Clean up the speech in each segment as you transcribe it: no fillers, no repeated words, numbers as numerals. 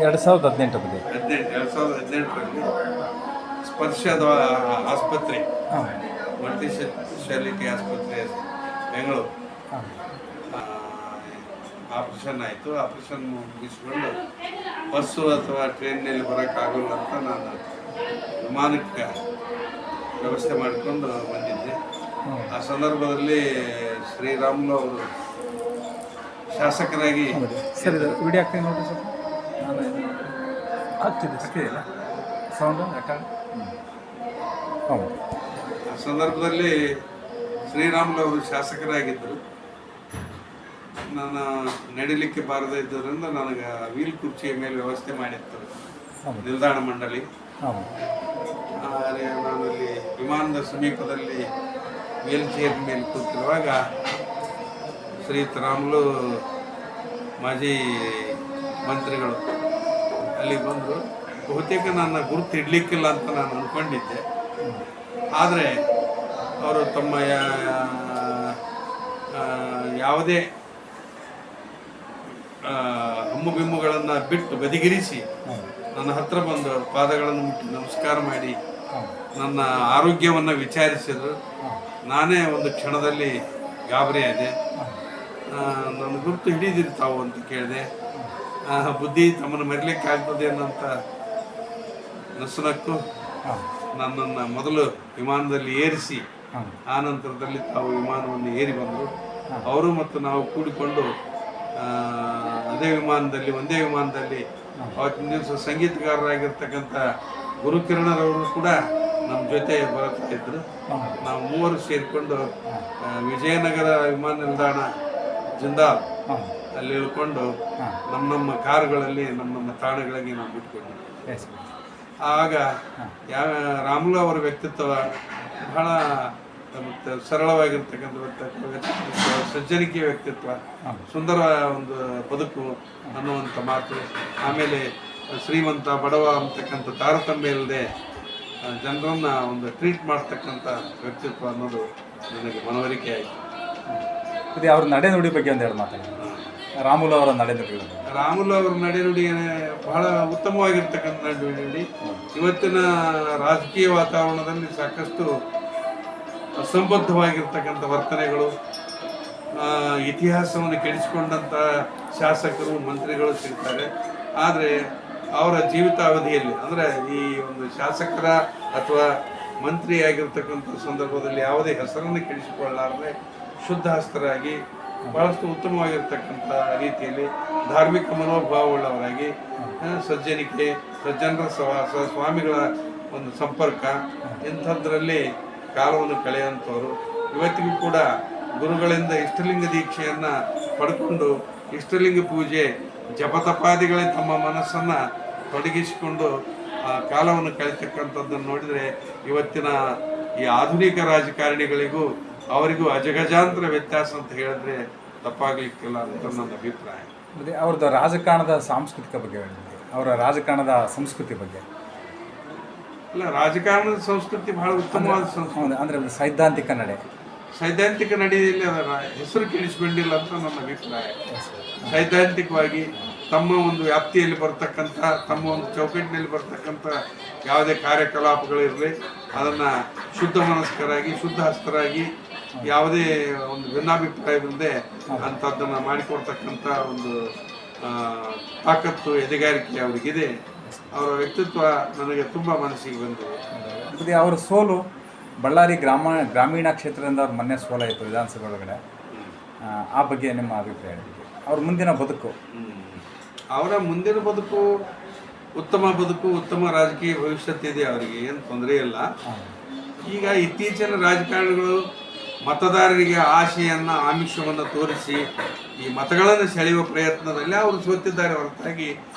2018 ಬಗ್ಗೆ 2018ರಲ್ಲಿ ಸ್ಪರ್ಶದ ಆಸ್ಪತ್ರೆ, ಮಲ್ಟಿ ಸ್ಪೆಷಾಲಿಟಿ ಆಸ್ಪತ್ರೆ ಬೆಂಗಳೂರು ಆಪ್ರೇಷನ್ ಆಯಿತು. ಆಪ್ರೇಷನ್ ಮುಗಿಸ್ಕೊಂಡು ಬಸ್ಸು ಅಥವಾ ಟ್ರೈನ್ನಲ್ಲಿ ಬರೋಕ್ಕಾಗಲ್ಲ ಅಂತ ನಾನು ವಿಮಾನಕ್ಕೆ ವ್ಯವಸ್ಥೆ ಮಾಡಿಕೊಂಡು ಬಂದಿದ್ದೆ. ಆ ಸಂದರ್ಭದಲ್ಲಿ ಶ್ರೀರಾಮುಲು ಅವರು ಶಾಸಕರಾಗಿ ಸರ್ ಇದು ವಿಡಿಯೋ ಆಗ್ತೀನಿ ನೋಡಿ ಸರ್. ನಾನು ಆಗ್ತಿದೆಯಲ್ಲ ಸೌಂಡು ರೆಕಾರ್ಡ್. ಹೌದು, ಆ ಸಂದರ್ಭದಲ್ಲಿ ಶ್ರೀರಾಮುಲು ಅವರು ಶಾಸಕರಾಗಿದ್ದರು. ನಾನು ನಡಿಲಿಕ್ಕೆ ಬಾರದೇ ಇದ್ದರಿಂದ ನನಗೆ ವೀಲ್ ಕುರ್ಚಿಯ ಮೇಲೆ ವ್ಯವಸ್ಥೆ ಮಾಡಿತ್ತು ನಿಲ್ದಾಣ ಮಂಡಳಿ. ಆದರೆ ನಾನು ಅಲ್ಲಿ ವಿಮಾನದ ಸಮೀಪದಲ್ಲಿ ವೀಲ್ ಚೇರ್ ಮೇಲೆ ಕೂತಿರುವಾಗ ಶ್ರೀರಾಮುಲು ಮಾಜಿ ಮಂತ್ರಿಗಳು ಅಲ್ಲಿ ಬಂದರು. ಬಹುತೇಕ ನನ್ನ ಗುರುತು ಇಡಲಿಕ್ಕಿಲ್ಲ ಅಂತ ನಾನು ಅಂದ್ಕೊಂಡಿದ್ದೆ. ಆದರೆ ಅವರು ತಮ್ಮ ಯಾವುದೇ ಹಮ್ಮು ಬಿಮ್ಮುಗಳನ್ನು ಬಿಟ್ಟು ಬದಿಗಿರಿಸಿ ನನ್ನ ಹತ್ರ ಬಂದು ಪಾದಗಳನ್ನು ಮುಟ್ಟಿ ನಮಸ್ಕಾರ ಮಾಡಿ ನನ್ನ ಆರೋಗ್ಯವನ್ನು ವಿಚಾರಿಸಿದರು. ನಾನೇ ಒಂದು ಕ್ಷಣದಲ್ಲಿ ಗಾಬರಿಯಾದೆ. ನನ್ನ ಗುರುತು ಹಿಡಿದಿರಿ ತಾವು ಅಂತ ಕೇಳಿದೆ. ಬುದ್ಧಿ ತಮ್ಮನ್ನು ಮರಿಲಿಕ್ಕೆ ಆಗ್ತದೆ ಅನ್ನೋಂಥ ನಸುನಕ್ಕು ನನ್ನನ್ನು ಮೊದಲು ವಿಮಾನದಲ್ಲಿ ಏರಿಸಿ ಆ ನಂತರದಲ್ಲಿ ತಾವು ವಿಮಾನವನ್ನು ಏರಿ ಬಂದರು. ಅವರು ಮತ್ತು ನಾವು ಕೂಡಿಕೊಂಡು ಒಂದೇ ವಿಮಾನದಲ್ಲಿ ಅವತ್ತಿನ ದಿವಸ ಸಂಗೀತಗಾರರಾಗಿರ್ತಕ್ಕಂಥ ಗುರುಕಿರಣರವರು ಕೂಡ ನಮ್ಮ ಜೊತೆ ಬರ್ತಾ ಇದ್ರು. ನಾವು ಮೂವರು ಸೇರಿಕೊಂಡು ವಿಜಯನಗರ ವಿಮಾನ ನಿಲ್ದಾಣ ಜಿಂದಾಲ್ ಅಲ್ಲಿ ಇಳ್ಕೊಂಡು ನಮ್ಮ ಕಾರುಗಳಲ್ಲಿ ನಮ್ಮ ತಾಣಗಳಿಗೆ ನಾವು ಬಿಟ್ಕೊಂಡ್ವಿ. ಆಗ ರಾಮುಲು ಅವರ ವ್ಯಕ್ತಿತ್ವ ಬಹಳ ಮತ್ತು ಸರಳವಾಗಿರ್ತಕ್ಕಂಥ ವ್ಯಕ್ತಿತ್ವ, ಸಜ್ಜನಿಕೆಯ ವ್ಯಕ್ತಿತ್ವ, ಸುಂದರ ಒಂದು ಬದುಕು ಅನ್ನುವಂಥ ಮಾತು. ಆಮೇಲೆ ಶ್ರೀಮಂತ ಬಡವ ಅಂತಕ್ಕಂಥ ತಾರತಮ್ಯ ಇಲ್ಲದೆ ಜನರನ್ನು ಒಂದು ಟ್ರೀಟ್ ಮಾಡ್ತಕ್ಕಂಥ ವ್ಯಕ್ತಿತ್ವ ಅನ್ನೋದು ನನಗೆ ಮನವರಿಕೆ ಆಯಿತು. ಅದೇ ಅವ್ರ ನಡೆನುಡಿ ಬಗ್ಗೆ ಒಂದು ಎರಡು ಮಾತಾಡಿ. ರಾಮುಲು ಅವರ ನಡೆನುಡಿ. ರಾಮುಲು ಅವರ ನಡೆನುಡಿ ಬಹಳ ಉತ್ತಮವಾಗಿರ್ತಕ್ಕಂಥ ನಡೆನುಡಿ. ಇವತ್ತಿನ ರಾಜಕೀಯ ವಾತಾವರಣದಲ್ಲಿ ಸಾಕಷ್ಟು ಅಸಂಬದ್ಧವಾಗಿರ್ತಕ್ಕಂಥ ವರ್ತನೆಗಳು, ಇತಿಹಾಸವನ್ನು ಕೆಡಿಸಿಕೊಂಡಂಥ ಶಾಸಕರು ಮಂತ್ರಿಗಳು ಸಿಗ್ತಾರೆ. ಆದರೆ ಅವರ ಜೀವಿತಾವಧಿಯಲ್ಲಿ ಅಂದರೆ ಈ ಒಂದು ಶಾಸಕರ ಅಥವಾ ಮಂತ್ರಿ ಆಗಿರ್ತಕ್ಕಂಥ ಸಂದರ್ಭದಲ್ಲಿ ಯಾವುದೇ ಹೆಸರನ್ನು ಕೆಡಿಸಿಕೊಳ್ಳಲಾರದೆ ಶುದ್ಧ ಹಸ್ತರಾಗಿ ಬಹಳಷ್ಟು ಉತ್ತಮವಾಗಿರ್ತಕ್ಕಂಥ ರೀತಿಯಲ್ಲಿ ಧಾರ್ಮಿಕ ಮನೋಭಾವವುಳ್ಳವರಾಗಿ ಸಜ್ಜನಿಕೆ, ಸಜ್ಜನರ ಸಹವಾಸ, ಸ್ವಾಮಿಗಳ ಒಂದು ಸಂಪರ್ಕ ಇಂಥದ್ರಲ್ಲಿ ಕಾಲವನ್ನು ಕಳೆಯುವಂಥವರು. ಇವತ್ತಿಗೂ ಕೂಡ ಗುರುಗಳಿಂದ ಇಷ್ಟಲಿಂಗ ದೀಕ್ಷೆಯನ್ನು ಪಡ್ಕೊಂಡು ಇಷ್ಟಲಿಂಗ ಪೂಜೆ ಜಪತಪಾದಿಗಳೇ ತಮ್ಮ ಮನಸ್ಸನ್ನು ತೊಡಗಿಸಿಕೊಂಡು ಕಾಲವನ್ನು ಕಳೀತಕ್ಕಂಥದ್ದನ್ನು ನೋಡಿದರೆ ಇವತ್ತಿನ ಈ ಆಧುನಿಕ ರಾಜಕಾರಣಿಗಳಿಗೂ ಅವರಿಗೂ ಅಜಗಜಾಂತರ ವ್ಯತ್ಯಾಸ ಅಂತ ಹೇಳಿದ್ರೆ ತಪ್ಪಾಗಲಿಕ್ಕಿಲ್ಲ ಅಂತ ನನ್ನ ಅಭಿಪ್ರಾಯ. ಮತ್ತು ಅವ್ರದ್ದು ರಾಜಕಾರಣದ ಸಾಂಸ್ಕೃತಿಕ ಬಗ್ಗೆ ಹೇಳಿದ್ವಿ, ಅವರ ರಾಜಕಾರಣದ ಸಂಸ್ಕೃತಿ ಬಗ್ಗೆ. ಅಲ್ಲ, ರಾಜಕಾರಣದ ಸಂಸ್ಕೃತಿ ಬಹಳ ಉತ್ತಮವಾದ ಸಂಸ್ಕೃತಿ. ಅಂದರೆ ಸೈದ್ಧಾಂತಿಕ ನಡೆಯಲ್ಲಿ ಅದರ ಹೆಸರು ಕೆಡಿಸಿಕೊಂಡಿಲ್ಲ ಅಂತ ನನ್ನ ಅಭಿಪ್ರಾಯ. ಸೈದ್ಧಾಂತಿಕವಾಗಿ ತಮ್ಮ ಒಂದು ವ್ಯಾಪ್ತಿಯಲ್ಲಿ ಬರ್ತಕ್ಕಂಥ, ತಮ್ಮ ಒಂದು ಚೌಕಟ್ಟಿನಲ್ಲಿ ಬರ್ತಕ್ಕಂಥ ಯಾವುದೇ ಕಾರ್ಯಕಲಾಪಗಳಿರಲಿ ಅದನ್ನು ಶುದ್ಧ ಮನಸ್ಕರಾಗಿ, ಶುದ್ಧ ಹಸ್ತರಾಗಿ, ಯಾವುದೇ ಒಂದು ಭಿನ್ನಾಭಿಪ್ರಾಯವಿಲ್ಲದೆ ಅಂಥದ್ದನ್ನು ಮಾಡಿಕೊಡ್ತಕ್ಕಂಥ ಒಂದು ತಾಕತ್ತು, ಎದೆಗಾರಿಕೆ ಅವರಿಗಿದೆ. ಅವರ ವ್ಯಕ್ತಿತ್ವ ನನಗೆ ತುಂಬ ಮನಸ್ಸಿಗೆ ಬಂದಿದೆ. ಮತ್ತು ಅವರ ಸೋಲು ಬಳ್ಳಾರಿ ಗ್ರಾಮೀಣ ಕ್ಷೇತ್ರದಿಂದ ಅವ್ರ ಮೊನ್ನೆ ಸೋಲಾಯಿತು ವಿಧಾನಸಭೆ ಒಳಗಡೆ. ಆ ಬಗ್ಗೆ ನಿಮ್ಮ ಅಭಿಪ್ರಾಯ ಹೇಳಿ. ಅವ್ರ ಮುಂದಿನ ಬದುಕು, ಅವರ ಮುಂದಿನ ಬದುಕು ಉತ್ತಮ ಬದುಕು, ಉತ್ತಮ ರಾಜಕೀಯ ಭವಿಷ್ಯತ್ತಿದೆ. ಅವರಿಗೆ ಏನು ತೊಂದರೆ ಇಲ್ಲ. ಈಗ ಇತ್ತೀಚಿನ ರಾಜಕಾರಣಿಗಳು ಮತದಾರರಿಗೆ ಆಶೆಯನ್ನು, ಆಮಿಷವನ್ನು ತೋರಿಸಿ ಈ ಮತಗಳನ್ನು ಸೆಳೆಯುವ ಪ್ರಯತ್ನದಲ್ಲಿ ಅವರು ಸೋತಿದ್ದಾರೆ ಹೊರತಾಗಿ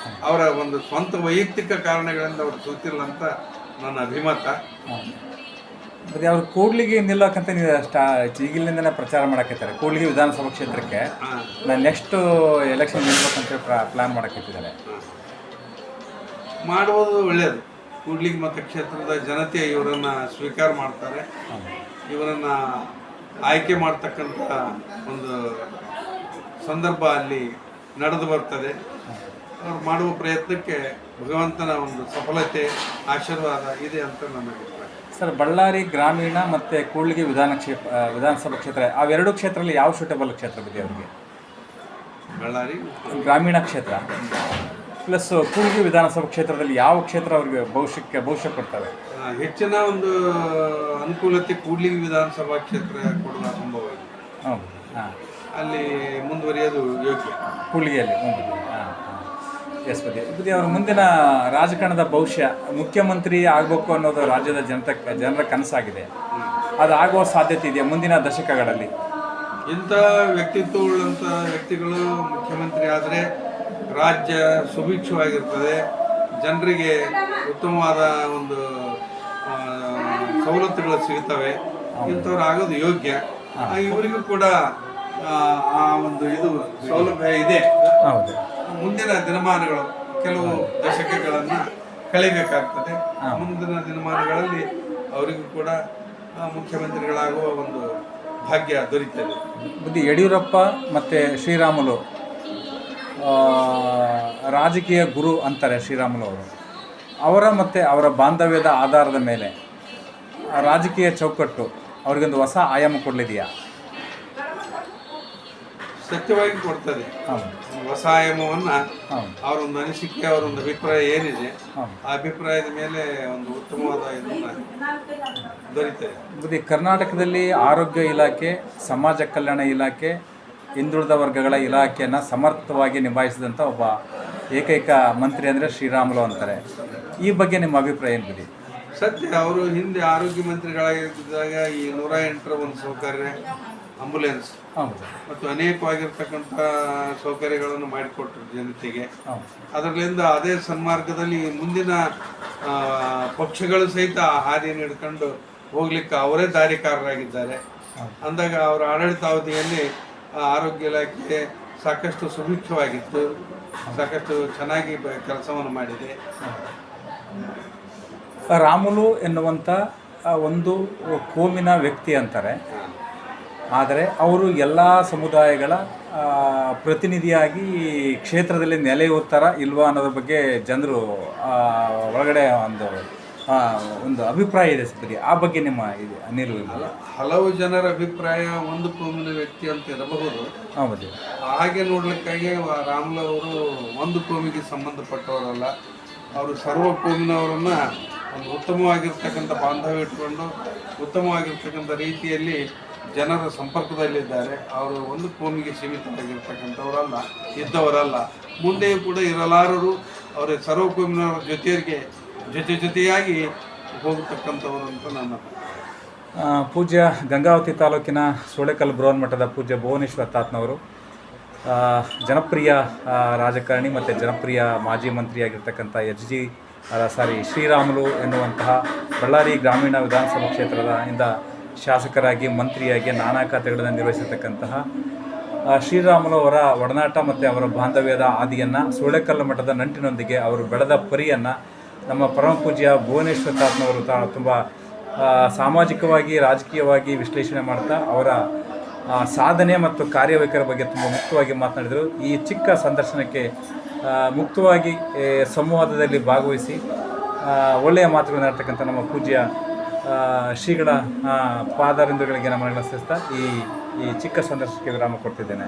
ಅವರ ಒಂದು ಸ್ವಂತ ವೈಯಕ್ತಿಕ ಕಾರಣಗಳಿಂದ ಅವರು ಸೋತಿಲ್ಲ ಅಂತ ನನ್ನ ಅಭಿಮತ. ಮತ್ತು ಅವ್ರು ಕೂಡ್ಲಿಗೆ ನಿಲ್ಲೋಕ್ಕಂತ ನೀವು ಈಗಿಲಿಂದನೇ ಪ್ರಚಾರ ಮಾಡಕತ್ತಾರೆ. ಕೂಡ್ಲಿಗೆ ವಿಧಾನಸಭಾ ಕ್ಷೇತ್ರಕ್ಕೆ ನಾನು ನೆಕ್ಸ್ಟ್ ಎಲೆಕ್ಷನ್ ನಿಲ್ಬೇಕಂತ ಪ್ಲ್ಯಾನ್ ಮಾಡಕತ್ತಿದ್ದಾರೆ. ಮಾಡುವುದು ಒಳ್ಳೆಯದು. ಕೂಡ್ಲಿಗೆ ಮತಕ್ಷೇತ್ರದ ಜನತೆ ಇವರನ್ನು ಸ್ವೀಕಾರ ಮಾಡ್ತಾರೆ. ಇವರನ್ನು ಆಯ್ಕೆ ಮಾಡ್ತಕ್ಕಂಥ ಒಂದು ಸಂದರ್ಭ ಅಲ್ಲಿ ನಡೆದು ಬರ್ತದೆ. ಅವ್ರು ಮಾಡುವ ಪ್ರಯತ್ನಕ್ಕೆ ಭಗವಂತನ ಒಂದು ಸಫಲತೆ ಆಶೀರ್ವಾದ ಇದೆ ಅಂತ ನನ್ನ ಅಭಿಪ್ರಾಯ. ಸರ್, ಬಳ್ಳಾರಿ ಗ್ರಾಮೀಣ ಮತ್ತು ಕೂಡ್ಲಿಗಿ ವಿಧಾನಸಭಾ ಕ್ಷೇತ್ರ ಅವೆರಡು ಕ್ಷೇತ್ರದಲ್ಲಿ ಯಾವ ಸೂಟಬಲ್ ಕ್ಷೇತ್ರ ಇದೆ ಅವರಿಗೆ? ಬಳ್ಳಾರಿ ಗ್ರಾಮೀಣ ಕ್ಷೇತ್ರ ಪ್ಲಸ್ ಕೂಡ್ಲಿಗಿ ವಿಧಾನಸಭಾ ಕ್ಷೇತ್ರದಲ್ಲಿ ಯಾವ ಕ್ಷೇತ್ರ ಅವರಿಗೆ ಭವಿಷ್ಯ ಕೊಡ್ತವೆ? ಹೆಚ್ಚಿನ ಒಂದು ಅನುಕೂಲತೆ ಕೂಡ್ಲಿಗಿ ವಿಧಾನಸಭಾ ಕ್ಷೇತ್ರ ಕೊಡುವ ಸಂಭವ ಇದೆ. ಹೌದು, ಹಾಂ, ಅಲ್ಲಿ ಮುಂದುವರಿಯೋದು ಯೋಗ್ಯ. ಕೂಡ್ಲಿಗಿಯಲ್ಲಿ ಎಸ್ ಬದಿ ಅವರ ಮುಂದಿನ ರಾಜಕಾರಣದ ಭವಿಷ್ಯ ಮುಖ್ಯಮಂತ್ರಿ ಆಗಬೇಕು ಅನ್ನೋದು ರಾಜ್ಯದ ಜನರ ಕನಸಾಗಿದೆ. ಅದು ಆಗುವ ಸಾಧ್ಯತೆ ಇದೆಯಾ ಮುಂದಿನ ದಶಕಗಳಲ್ಲಿ? ಇಂಥ ವ್ಯಕ್ತಿತ್ವವುಳ್ಳಂಥ ವ್ಯಕ್ತಿಗಳು ಮುಖ್ಯಮಂತ್ರಿ ಆದರೆ ರಾಜ್ಯ ಸುಭಿಕ್ಷವಾಗಿರ್ತದೆ, ಜನರಿಗೆ ಉತ್ತಮವಾದ ಒಂದು ಸವಲತ್ತುಗಳು ಸಿಗುತ್ತವೆ. ಇಂಥವ್ರು ಆಗೋದು ಯೋಗ್ಯ. ಇವರಿಗೂ ಕೂಡ ಆ ಒಂದು ಇದು ಸೌಲಭ್ಯ ಇದೆ. ಹೌದು, ಮುಂದಿನ ದಿನಮಾನಗಳು ಕೆಲವು ದಶಕಗಳನ್ನು ಕಳಿಬೇಕಾಗ್ತದೆ. ಮುಂದಿನ ದಿನಮಾನಗಳಲ್ಲಿ ಅವರಿಗೂ ಕೂಡ ಮುಖ್ಯಮಂತ್ರಿಗಳಾಗುವ ಒಂದು ಭಾಗ್ಯ ದೊರೀತದೆ. ಬುದ್ಧಿ ಯಡಿಯೂರಪ್ಪ ಮತ್ತು ಶ್ರೀರಾಮುಲು ರಾಜಕೀಯ ಗುರು ಅಂತಾರೆ ಶ್ರೀರಾಮುಲು ಅವರು. ಅವರ ಮತ್ತು ಅವರ ಬಾಂಧವ್ಯದ ಆಧಾರದ ಮೇಲೆ ರಾಜಕೀಯ ಚೌಕಟ್ಟು ಅವ್ರಿಗೊಂದು ಹೊಸ ಆಯಾಮ ಕೊಡಲಿದೆಯಾ? ಸತ್ಯವಾಗಿ ಕೊಡ್ತದೆ. ಹೊಸ ಆಯಾಮವನ್ನು ಅವರೊಂದು ಅನಿಸಿಕೆ, ಅವರೊಂದು ಅಭಿಪ್ರಾಯ ಏನಿದೆ ಆ ಅಭಿಪ್ರಾಯದ ಮೇಲೆ ಒಂದು ಉತ್ತಮವಾದ ಇದನ್ನು ದೊರೀತದೆ. ಬುದ್ಧಿ ಕರ್ನಾಟಕದಲ್ಲಿ ಆರೋಗ್ಯ ಇಲಾಖೆ, ಸಮಾಜ ಕಲ್ಯಾಣ ಇಲಾಖೆ, ಹಿಂದುಳಿದ ವರ್ಗಗಳ ಇಲಾಖೆಯನ್ನು ಸಮರ್ಥವಾಗಿ ನಿಭಾಯಿಸಿದಂಥ ಒಬ್ಬ ಏಕೈಕ ಮಂತ್ರಿ ಅಂದರೆ ಶ್ರೀರಾಮುಲು ಅಂತಾರೆ. ಈ ಬಗ್ಗೆ ನಿಮ್ಮ ಅಭಿಪ್ರಾಯ ಏನು ಬುದ್ಧಿ? ಸತ್ಯ. ಅವರು ಹಿಂದೆ ಆರೋಗ್ಯ ಮಂತ್ರಿಗಳಾಗಿದ್ದಾಗ ಈ 108ರ ಒಂದು ಸೌಕರ್ಯ, ಆಂಬುಲೆನ್ಸ್ ಮತ್ತು ಅನೇಕವಾಗಿರ್ತಕ್ಕಂಥ ಸೌಕರ್ಯಗಳನ್ನು ಮಾಡಿಕೊಟ್ರು ಜನತೆಗೆ. ಅದರಿಂದ ಅದೇ ಸನ್ಮಾರ್ಗದಲ್ಲಿ ಮುಂದಿನ ಪಕ್ಷಗಳು ಸಹಿತ ಹಾದಿಯನ್ನು ಹಿಡ್ಕೊಂಡು ಹೋಗ್ಲಿಕ್ಕೆ ಅವರೇ ದಾರಿಕಾರರಾಗಿದ್ದಾರೆ. ಅಂದಾಗ ಅವರ ಆಡಳಿತಾವಧಿಯಲ್ಲಿ ಆರೋಗ್ಯ ಇಲಾಖೆ ಸಾಕಷ್ಟು ಸುಭಿಕ್ಷವಾಗಿತ್ತು, ಸಾಕಷ್ಟು ಚೆನ್ನಾಗಿ ಕೆಲಸವನ್ನು ಮಾಡಿದೆ. ರಾಮುಲು ಎನ್ನುವಂಥ ಒಂದು ಕೋಮಿನ ವ್ಯಕ್ತಿ ಅಂತಾರೆ, ಆದರೆ ಅವರು ಎಲ್ಲ ಸಮುದಾಯಗಳ ಪ್ರತಿನಿಧಿಯಾಗಿ ಕ್ಷೇತ್ರದಲ್ಲಿ ನೆಲೆಯೂರ್ತಾರ ಇಲ್ವಾ ಅನ್ನೋದ್ರ ಬಗ್ಗೆ ಜನರು ಒಳಗಡೆ ಒಂದು ಅಭಿಪ್ರಾಯ ಇದೆ ಸರಿ. ಆ ಬಗ್ಗೆ ನಿಮ್ಮ ನಿಲುವು? ಹಲವು ಜನರ ಅಭಿಪ್ರಾಯ ಒಂದು ಕೋಮಿನ ವ್ಯಕ್ತಿ ಅಂತ ಇರಬಹುದು. ಹೌದು, ಹಾಗೆ ನೋಡ್ಲಿಕ್ಕಾಗಿ ರಾಮುಲು ಅವರು ಒಂದು ಕೋಮಿಗೆ ಸಂಬಂಧಪಟ್ಟವರಲ್ಲ. ಅವರು ಸರ್ವ ಕೋಮಿನವರನ್ನು ಒಂದು ಉತ್ತಮವಾಗಿರ್ತಕ್ಕಂಥ ಬಾಂಧವ್ಯ ಇಟ್ಕೊಂಡು ಉತ್ತಮವಾಗಿರ್ತಕ್ಕಂಥ ರೀತಿಯಲ್ಲಿ ಜನರ ಸಂಪರ್ಕದಲ್ಲಿದ್ದಾರೆ. ಅವರು ಒಂದು ಕೋಮಿಗೆ ಸೀಮಿತವಾಗಿರ್ತಕ್ಕಂಥವರಲ್ಲ, ಇದ್ದವರಲ್ಲ, ಮುಂದೆಯೂ ಕೂಡ ಇರಲಾರರು. ಅವರ ಸರ್ವ ಕೋಮಿನವರ ಜೊತೆಯಾಗಿ ಹೋಗತಕ್ಕಂಥವರು ಅಂತ ನನ್ನ ಪೂಜ್ಯ ಗಂಗಾವತಿ ತಾಲೂಕಿನ ಸೂಳೆಕಲ್ ಬೃಹನ್ಮಠದ ಪೂಜ್ಯ ಭುವನೇಶ್ವರ ತಾತ್ನವರು ಜನಪ್ರಿಯ ರಾಜಕಾರಣಿ ಮತ್ತು ಜನಪ್ರಿಯ ಮಾಜಿ ಮಂತ್ರಿಯಾಗಿರ್ತಕ್ಕಂಥ ಶ್ರೀರಾಮುಲು ಎನ್ನುವಂತಹ ಬಳ್ಳಾರಿ ಗ್ರಾಮೀಣ ವಿಧಾನಸಭಾ ಕ್ಷೇತ್ರದ ಇಂದ ಶಾಸಕರಾಗಿ ಮಂತ್ರಿಯಾಗಿ ನಾನಾ ಖಾತೆಗಳನ್ನು ನಿರ್ವಹಿಸಿರ್ತಕ್ಕಂತಹ ಶ್ರೀರಾಮುಲು ಅವರ ಒಡನಾಟ ಮತ್ತು ಅವರ ಬಾಂಧವ್ಯದ ಹಾದಿಯನ್ನು ಸೂಳೆಕಲ್ಲು ಮಠದ ನಂಟಿನೊಂದಿಗೆ ಅವರು ಬೆಳೆದ ಪರಿಯನ್ನು ನಮ್ಮ ಪರಮ ಪೂಜ್ಯ ಭುವನೇಶ್ವರ ತಾತ್ನವರು ತುಂಬ ಸಾಮಾಜಿಕವಾಗಿ ರಾಜಕೀಯವಾಗಿ ವಿಶ್ಲೇಷಣೆ ಮಾಡ್ತಾ ಅವರ ಸಾಧನೆ ಮತ್ತು ಕಾರ್ಯವೈಖರಿ ಬಗ್ಗೆ ತುಂಬ ಮುಕ್ತವಾಗಿ ಮಾತನಾಡಿದರು. ಈ ಚಿಕ್ಕ ಸಂದರ್ಶನಕ್ಕೆ ಮುಕ್ತವಾಗಿ ಸಂವಾದದಲ್ಲಿ ಭಾಗವಹಿಸಿ ಒಳ್ಳೆಯ ಮಾತುಗಳನ್ನು ಆಡ್ತಕ್ಕಂಥ ನಮ್ಮ ಪೂಜ್ಯ ಶ್ರೀಗಳ ಪಾದರಿಂದುಗಳಿಗೆ ನಮ್ಮನ್ನು ಸಲ್ಲಿಸ್ತಾ ಈ ಚಿಕ್ಕ ಸಂದರ್ಶನಕ್ಕೆ ವಿರಾಮ ಕೊಡ್ತಿದ್ದೇನೆ.